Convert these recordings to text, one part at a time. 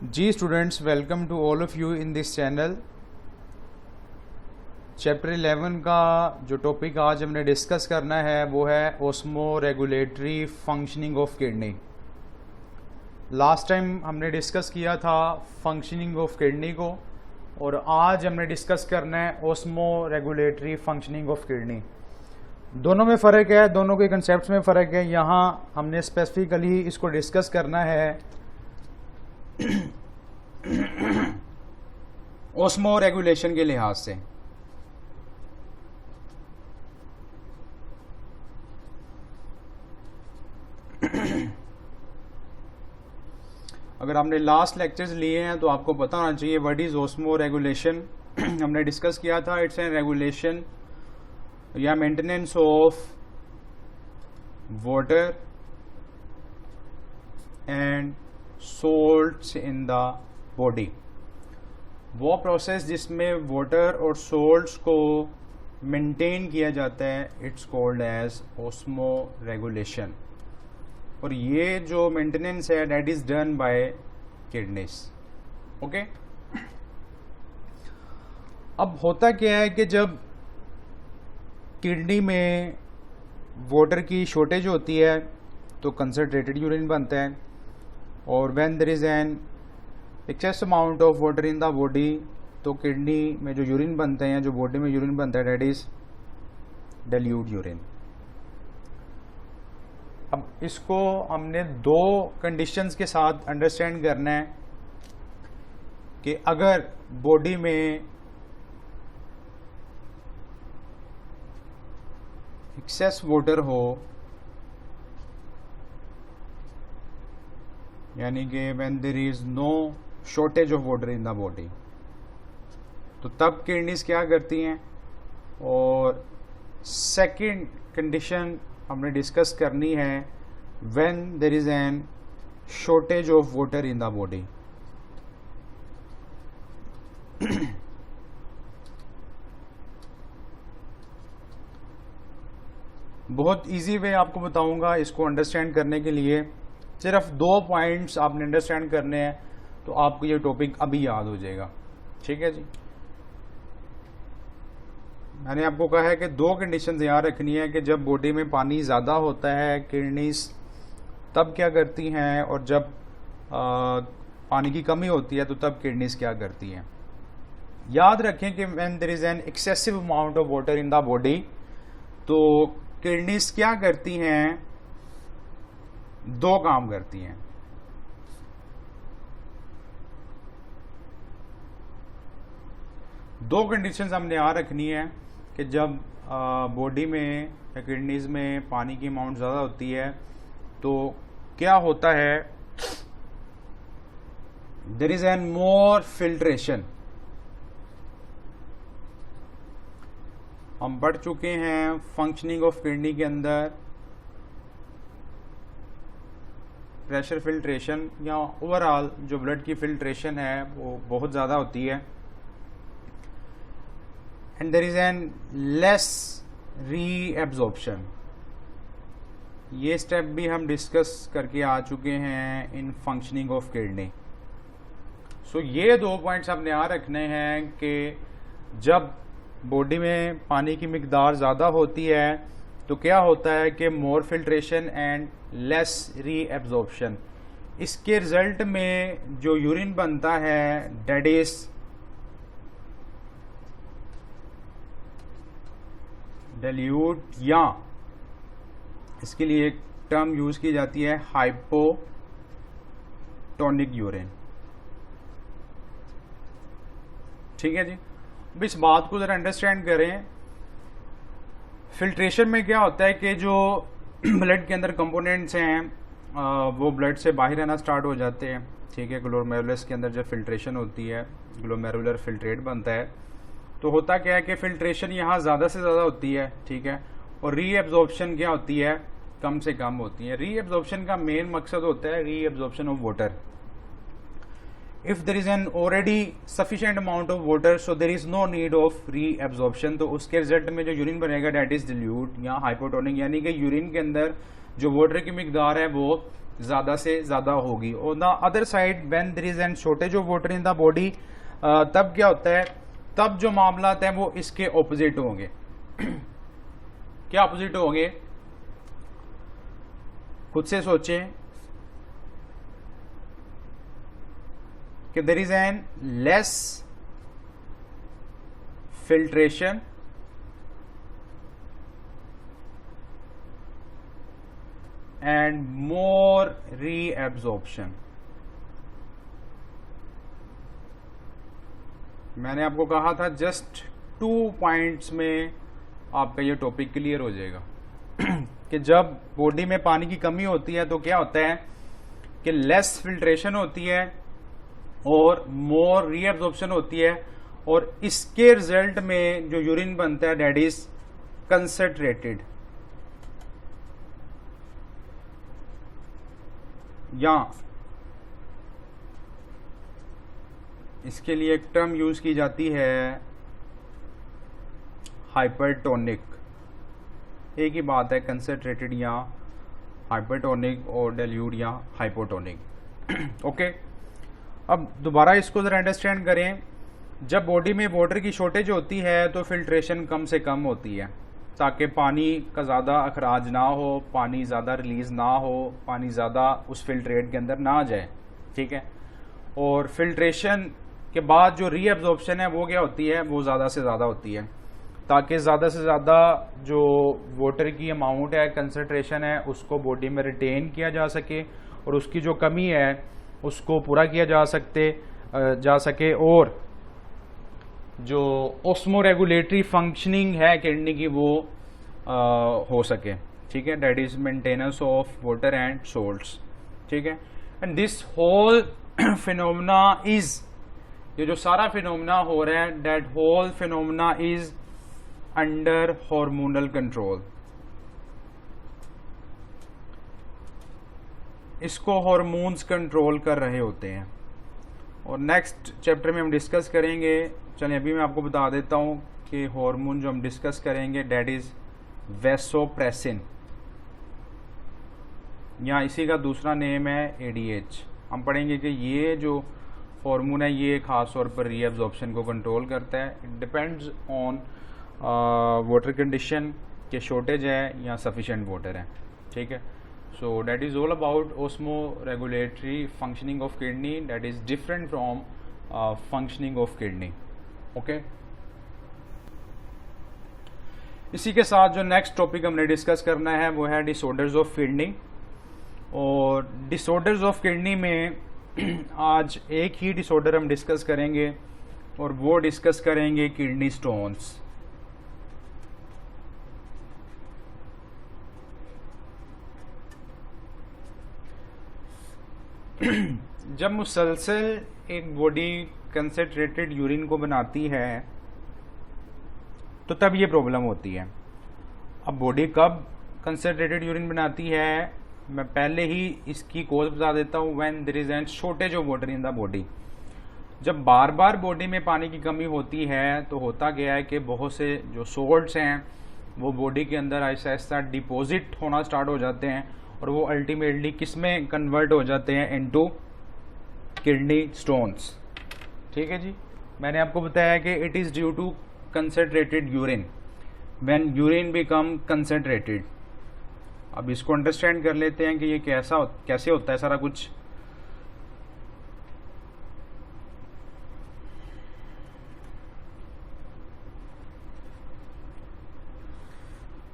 Ji students, welcome to all of you in this channel. Chapter 11 का जो topic आज हमने डिस्कस करना है वो है osmo regulatory functioning of kidney. Last time हमने डिस्कस किया था फंक्शनिंग ऑफ किडनी को, और आज हमने डिस्कस करना है osmo regulatory functioning of kidney. दोनों में फ़र्क है, दोनों के कंसेप्ट में फ़र्क है। यहाँ हमने स्पेसिफिकली इसको डिस्कस करना है ऑस्मो रेगुलेशन के लिहाज से। अगर आपने लास्ट लेक्चर्स लिए हैं तो आपको पता होना चाहिए व्हाट इज ऑस्मो रेगुलेशन। हमने डिस्कस किया था इट्स एन रेगुलेशन या maintenance of water and salts in the body. वो प्रोसेस जिसमें वाटर और सोल्ट्स को मेंटेन किया जाता है, it's called as osmoregulation. और ये जो मेंटेनेंस है that is done by kidneys. Okay, अब होता क्या है कि जब किडनी में वाटर की शॉर्टेज होती है तो कंसंट्रेटेड यूरिन बनता है, और when there is an excess amount of water in the body तो किडनी में जो यूरिन बनते हैं, जो बॉडी में यूरिन बनता है, दैट इज डाइल्यूट यूरिन। अब इसको हमने दो कंडीशंस के साथ अंडरस्टैंड करना है कि अगर बॉडी में एक्सेस वाटर हो, यानी कि when there is no shortage of water in the body, तो तब किडनीज क्या करती हैं। और सेकंड कंडीशन हमने डिस्कस करनी है when there is an shortage of water in the body. बहुत इजी वे आपको बताऊंगा इसको अंडरस्टैंड करने के लिए। सिर्फ 2 पॉइंट्स आपने अंडरस्टैंड करने हैं तो आपको ये टॉपिक अभी याद हो जाएगा। ठीक है जी, मैंने आपको कहा है कि 2 कंडीशंस याद रखनी है कि जब बॉडी में पानी ज़्यादा होता है किडनीज तब क्या करती हैं, और जब पानी की कमी होती है तो तब किडनीज क्या करती हैं। याद रखें कि when there is an excessive amount of water in the body तो किडनीज क्या करती हैं, 2 काम करती हैं। दो कंडीशंस हमने यहाँ रखनी है कि जब बॉडी में या किडनीज में पानी की अमाउंट ज़्यादा होती है तो क्या होता है, there is an more filtration. हम पढ़ चुके हैं फंक्शनिंग ऑफ किडनी के अंदर प्रेशर फिल्ट्रेशन या ओवरऑल जो ब्लड की फिल्ट्रेशन है वो बहुत ज़्यादा होती है, and there is an less reabsorption. ये स्टेप भी हम डिस्कस करके आ चुके हैं in functioning of kidney. So ये 2 पॉइंट्स आपने यहाँ रखने हैं कि जब बॉडी में पानी की मिकदार ज़्यादा होती है तो क्या होता है कि मोर फिल्ट्रेशन एंड लेस रीएब्जॉर्प्शन। इसके रिजल्ट में जो यूरिन बनता है दैट इज डाइल्यूट, या इसके लिए एक टर्म यूज की जाती है हाइपोटोनिक यूरिन। ठीक है जी, अब इस बात को जरा अंडरस्टैंड करें। फिल्ट्रेशन में क्या होता है कि जो ब्लड के अंदर कंपोनेंट्स हैं वो ब्लड से बाहर आना स्टार्ट हो जाते हैं। ठीक है, ग्लोमेरुलस के अंदर जब फिल्ट्रेशन होती है, ग्लोमेरुलर फिल्ट्रेट बनता है, तो होता क्या है कि फिल्ट्रेशन यहाँ ज़्यादा से ज़्यादा होती है। ठीक है, और रीएब्जॉर्प्शन क्या होती है, कम से कम होती है। रीएब्जॉर्प्शन का मेन मकसद होता है reabsorption of water. If there is an already sufficient amount of water so there is no need of reabsorption, तो उसके रिजल्ट में जो यूरिन बनेगा दैट इज डाइल्यूट या हाइपोटोनिक, यानी कि यूरिन के अंदर जो वाटर की मिकदार है वो ज़्यादा से ज़्यादा होगी। On the other side when there is an shortage of water in the body, तब क्या होता है, तब जो मामलात हैं वो इसके ऑपोजिट होंगे। क्या ऑपोजिट होंगे, खुद से सोचें कि there is an less filtration and more reabsorption. मैंने आपको कहा था जस्ट 2 पॉइंट्स में आपका ये टॉपिक क्लियर हो जाएगा कि जब बॉडी में पानी की कमी होती है तो क्या होता है कि लेस फिल्ट्रेशन होती है और मोर रीएब्जॉर्प्शन होती है, और इसके रिजल्ट में जो यूरिन बनता है दैट इज कंसंट्रेटेड। या इसके लिए एक टर्म यूज की जाती है हाइपरटोनिक। एक ही बात है, कंसंट्रेटेड या हाइपरटोनिक और डाइल्यूट या हाइपोटोनिक। ओके, अब दोबारा इसको जरा अंडरस्टैंड करें। जब बॉडी में वाटर की शॉर्टेज होती है तो फिल्ट्रेशन कम से कम होती है ताकि पानी का ज़्यादा अखराज ना हो, पानी ज़्यादा रिलीज ना हो, पानी ज़्यादा उस फिल्ट्रेट के अंदर ना जाए, ठीक है। और फिल्ट्रेशन के बाद जो रीअब्जॉर्प्शन है वो क्या होती है, वो ज़्यादा से ज़्यादा होती है ताकि ज़्यादा से ज़्यादा जो वाटर की अमाउंट है, कंसंट्रेशन है, उसको बॉडी में रिटेन किया जा सके और उसकी जो कमी है उसको पूरा किया जा सके और जो ऑस्मो रेगुलेटरी फंक्शनिंग है किडनी की वो हो सके, ठीक है। That is maintenance of water and salts, ठीक है। And this whole phenomena is, ये जो सारा फिनोमेना हो रहा है, that whole phenomena is under hormonal control. इसको हार्मोन्स कंट्रोल कर रहे होते हैं और नेक्स्ट चैप्टर में हम डिस्कस करेंगे। चलिए अभी मैं आपको बता देता हूं कि हार्मोन जो हम डिस्कस करेंगे दैट इज वैसोप्रेसिन, या इसी का दूसरा नेम है एडीएच। हम पढ़ेंगे कि ये जो हार्मोन है ये खास तौर पर रीअब्जॉर्प्शन को कंट्रोल करता है। It depends on water condition के शॉर्टेज है या सफिशिएंट वाटर है, ठीक है। So that is all about osmo regulatory functioning of kidney, that is different from functioning of kidney, okay. इसी के साथ जो नेक्स्ट टॉपिक हमने डिस्कस करना है वो है डिसऑर्डर्स ऑफ किडनी। और डिसऑर्डर्स ऑफ किडनी में आज एक ही डिसऑर्डर हम डिस्कस करेंगे और वो डिस्कस करेंगे किडनी स्टोन्स। जब मुसलसल एक बॉडी कंसंट्रेटेड यूरिन को बनाती है तो तब ये प्रॉब्लम होती है। अब बॉडी कब कंसंट्रेटेड यूरिन बनाती है, मैं पहले ही इसकी कॉज बता देता हूँ। When there is an shortage of water in the body, जब बार बार बॉडी में पानी की कमी होती है तो होता गया है कि बहुत से जो सोल्ट्स हैं वो बॉडी के अंदर ऐसा ऐसा डिपॉजिट होना स्टार्ट हो जाते हैं और वो अल्टीमेटली किस में कन्वर्ट हो जाते हैं, इनटू किडनी स्टोन्स, ठीक है जी। मैंने आपको बताया कि it is due to concentrated urine, when urine become concentrated. अब इसको अंडरस्टैंड कर लेते हैं कि ये कैसे होता है सारा कुछ।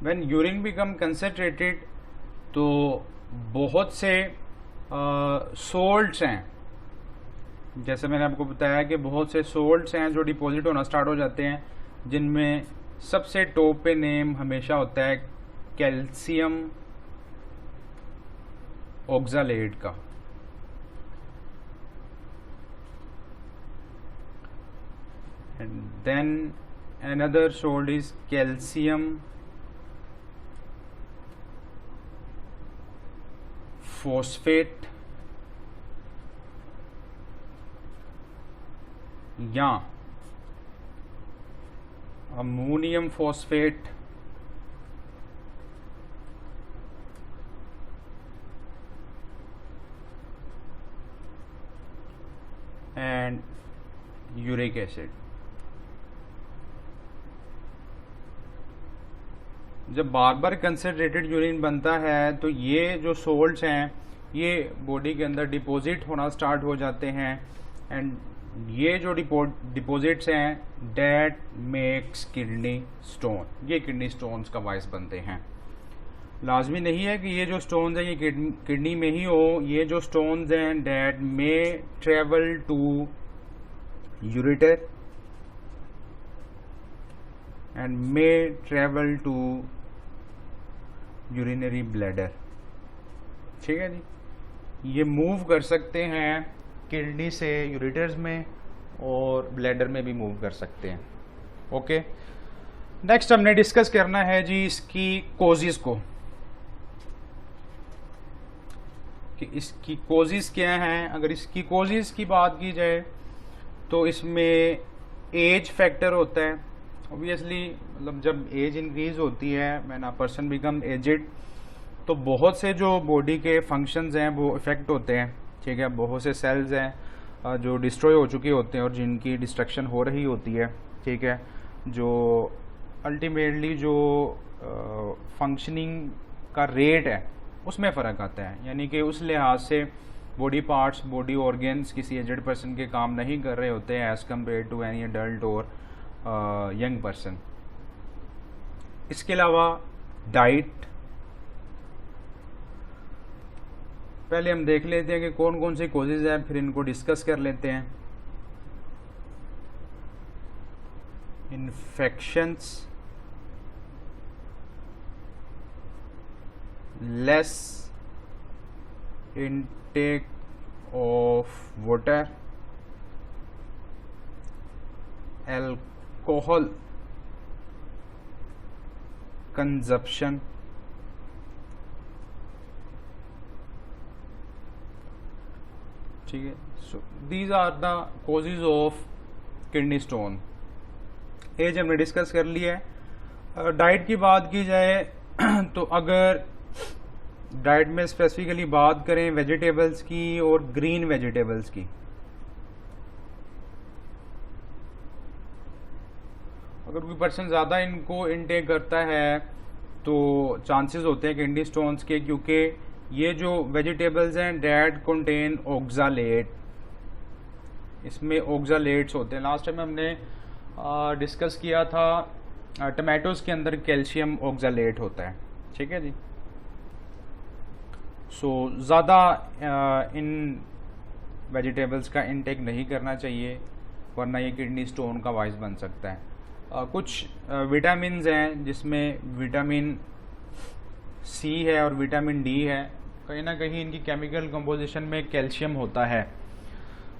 व्हेन यूरिन बिकम कंसंट्रेटेड तो बहुत से सोल्ट्स हैं, जैसे मैंने आपको बताया कि बहुत से सोल्ट्स हैं जो डिपॉजिट होना स्टार्ट हो जाते हैं, जिनमें सबसे टॉप पे नेम हमेशा होता है कैल्शियम ऑक्सलेट का। And then another salt is calcium phosphate या ammonium phosphate and uric acid. जब बार बार कंसनट्रेटेड यूरिन बनता है तो ये जो सोल्ट्स हैं ये बॉडी के अंदर डिपॉजिट होना स्टार्ट हो जाते हैं, एंड ये जो डिपॉजिट्स हैं डेट मेक्स किडनी स्टोन, ये किडनी स्टोन्स का बायस बनते हैं। लाजमी नहीं है कि ये जो स्टोन्स हैं ये किडनी में ही हो, ये जो स्टोन्स हैं that may travel to ureter and may travel to urinary bladder. ठीक है जी, ये मूव कर सकते हैं किडनी से यूरेटर्स में और ब्लैडर में भी मूव कर सकते हैं। ओके, नेक्स्ट हमने डिस्कस करना है जी इसकी कोजिस को, कि इसकी कोजिस क्या हैं। अगर इसकी कोजिस की बात की जाए तो इसमें एज फैक्टर होता है। ऑब्वियसली मतलब जब एज इंक्रीज होती है when a person become aged तो बहुत से जो बॉडी के फंक्शंस हैं वो इफेक्ट होते हैं। ठीक है, बहुत से सेल्स हैं जो डिस्ट्रॉय हो चुके होते हैं और जिनकी डिस्ट्रक्शन हो रही होती है। ठीक है, जो अल्टीमेटली जो फंक्शनिंग का रेट है उसमें फ़र्क आता है, यानी कि उस लिहाज से बॉडी पार्ट्स, बॉडी ऑर्गन्स किसी एजेड पर्सन के काम नहीं कर रहे होते हैं as compare to any adult और यंग पर्सन। इसके अलावा डाइट, पहले हम देख लेते हैं कि कौन कौन सी कॉजेज हैं, फिर इनको डिस्कस कर लेते हैं। Infections, less intake of water, alcohol consumption, ठीक है। So these are the causes of kidney stone. As हमने डिस्कस कर लिया है। डाइट की बात की जाए तो अगर डाइट में स्पेसिफिकली बात करें वेजिटेबल्स की और ग्रीन वेजिटेबल्स की, अगर कोई पर्सन ज़्यादा इनको इनटेक करता है तो चांसेस होते हैं किडनी स्टोन्स के, क्योंकि ये जो वेजिटेबल्स हैं डेट कंटेन ऑक्सालेट, इसमें ऑक्सालेट्स होते हैं। लास्ट टाइम हमने डिस्कस किया था टमाटोज के अंदर कैल्शियम ऑक्सालेट होता है। ठीक है जी, सो ज़्यादा इन वेजिटेबल्स का इनटेक नहीं करना चाहिए वरना ये किडनी स्टोन का बायस बन सकता है। कुछ विटामिन्स हैं जिसमें विटामिन सी है और विटामिन डी है, कहीं ना कहीं इनकी केमिकल कंपोजिशन में कैल्शियम होता है।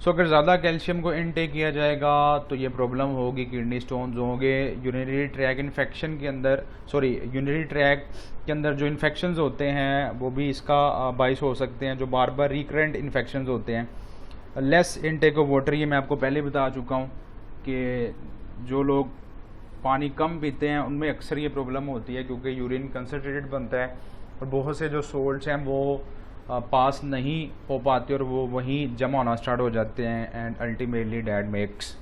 सो अगर ज़्यादा कैल्शियम को इनटेक किया जाएगा तो ये प्रॉब्लम होगी, किडनी स्टोन्स होंगे। यूरिनरी ट्रैक इन्फेक्शन के अंदर यूरिनरी ट्रैक के अंदर जो इन्फेक्शंस होते हैं वो भी इसका बायस हो सकते हैं, जो बार बार रिकरेंट इन्फेक्शंस होते हैं। लेस इनटेक ऑफ वाटर, ये मैं आपको पहले बता चुका हूँ कि जो लोग पानी कम पीते हैं उनमें अक्सर ये प्रॉब्लम होती है, क्योंकि यूरिन कंसनट्रेटेड बनता है और बहुत से जो सोल्ट्स हैं वो पास नहीं हो पाते और वो वहीं जमा होना स्टार्ट हो जाते हैं and ultimately that makes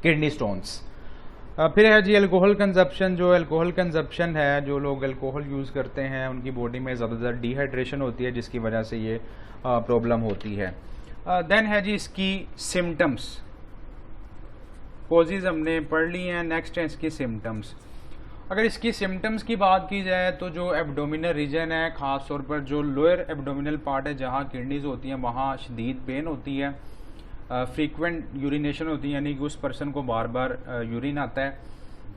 kidney stones. फिर है जी अल्कोहल कंजप्शन। जो अल्कोहल कंजप्शन है, जो लोग अल्कोहल यूज़ करते हैं उनकी बॉडी में ज़्यादातर डिहाइड्रेशन होती है जिसकी वजह से ये प्रॉब्लम होती है। देन है जी इसकी सिम्टम्स, कॉजेज हमने पढ़ ली हैं, नेक्स्ट है इसकी सिम्टम्स। अगर इसकी सिम्टम्स की बात की जाए तो जो एब्डोमिनल रीजन है, ख़ास तौर पर जो लोअर एब्डोमिनल पार्ट है जहाँ किडनीज होती हैं वहाँ शदीद पेन होती है, फ्रीक्वेंट यूरिनेशन होती है, यानी कि उस पर्सन को बार बार यूरिन आता है।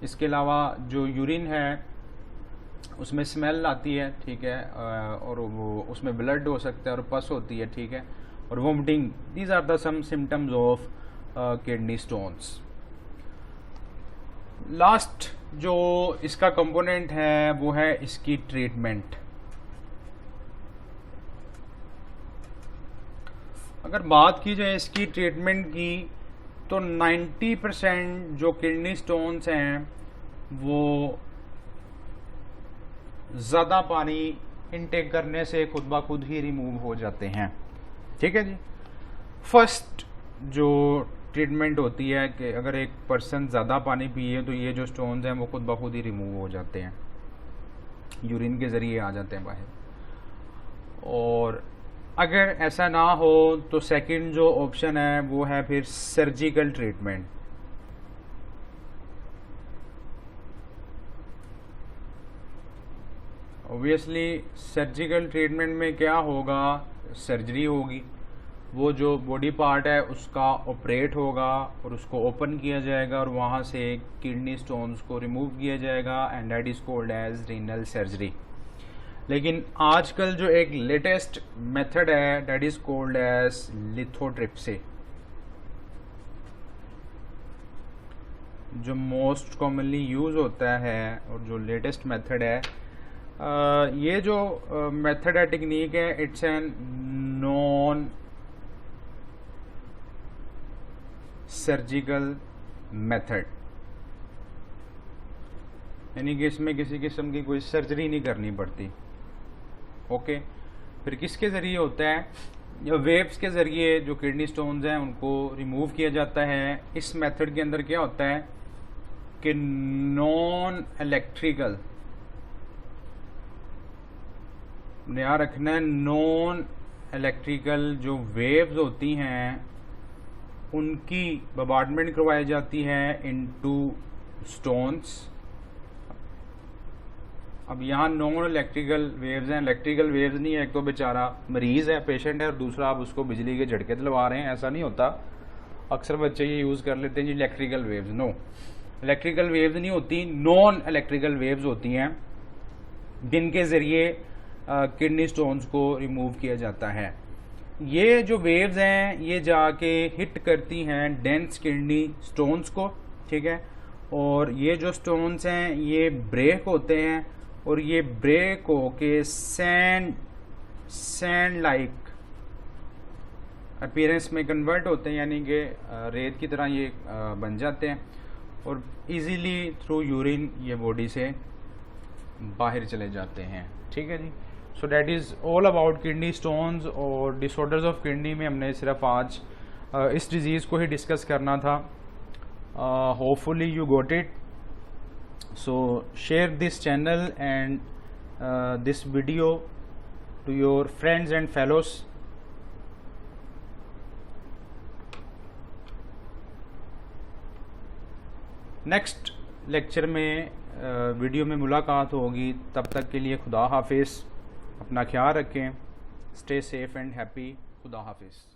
इसके अलावा जो यूरिन है उसमें स्मेल आती है, ठीक है, और वो उसमें ब्लड हो सकता है और पस होती है, ठीक है, और vomiting. These are the some symptoms of kidney stones. Last जो इसका कंपोनेंट है वो है इसकी ट्रीटमेंट। अगर बात की जाए इसकी ट्रीटमेंट की तो 90% जो किडनी स्टोन्स हैं वो ज़्यादा पानी इनटेक करने से खुद ब खुद ही रिमूव हो जाते हैं। ठीक है जी। फर्स्ट जो ट्रीटमेंट होती है कि अगर एक पर्सन ज़्यादा पानी पिए तो ये जो स्टोन्स हैं वो खुद ब खुद ही रिमूव हो जाते हैं, यूरिन के ज़रिए आ जाते हैं बाहर। और अगर ऐसा ना हो तो सेकंड जो ऑप्शन है वो है फिर surgical treatment. Obviously surgical treatment में क्या होगा, सर्जरी होगी, वो जो बॉडी पार्ट है उसका ऑपरेट होगा और उसको ओपन किया जाएगा और वहाँ से किडनी स्टोन्स को रिमूव किया जाएगा and that is called as renal surgery. लेकिन आजकल जो एक लेटेस्ट मेथड है that is called as lithotripsy, जो मोस्ट कॉमनली यूज़ होता है और जो लेटेस्ट मेथड है, ये जो मेथड है, टेक्निक है, it's an non surgical method, यानी कि इसमें किसी किस्म की कोई सर्जरी नहीं करनी पड़ती। ओके, फिर किसके ज़रिए होता है, वेव्स के ज़रिए जो किडनी स्टोन्स हैं उनको रिमूव किया जाता है। इस मेथड के अंदर क्या होता है कि नॉन इलेक्ट्रिकल, ध्यान रखना है, नॉन इलेक्ट्रिकल जो वेव्स होती हैं उनकी बम्बार्डमेंट करवाई जाती है इनटू स्टोन्स। अब यहाँ नॉन इलेक्ट्रिकल वेव्स हैं, इलेक्ट्रिकल वेव्स नहीं है। एक तो बेचारा मरीज है, पेशेंट है, और दूसरा आप उसको बिजली के झटके दिलवा रहे हैं, ऐसा नहीं होता। अक्सर बच्चे ये यूज़ कर लेते हैं जी electrical waves. No, electrical waves नहीं होती, नॉन इलेक्ट्रिकल वेव्स होती हैं जिनके ज़रिए किडनी स्टोन्स को रिमूव किया जाता है। ये जो वेव्स हैं ये जाके हिट करती हैं डेंस किडनी स्टोन्स को, ठीक है, और ये जो स्टोन्स हैं ये ब्रेक होते हैं और ये ब्रेक होके सैंड लाइक अपीयरेंस में कन्वर्ट होते हैं, यानी कि रेत की तरह ये बन जाते हैं और इजीली थ्रू यूरिन ये बॉडी से बाहर चले जाते हैं। ठीक है जी। So that is all about kidney stones और डिसऑर्डर्स ऑफ किडनी में हमने सिर्फ आज इस डिज़ीज़ को ही डिस्कस करना था। Hopefully you got it. So share this channel and this video to your friends and fellows. Next lecture में वीडियो में मुलाकात होगी। तब तक के लिए खुदा हाफिज़, अपना ख्याल रखें, स्टे सेफ एंड हैप्पी। खुदा हाफिज़।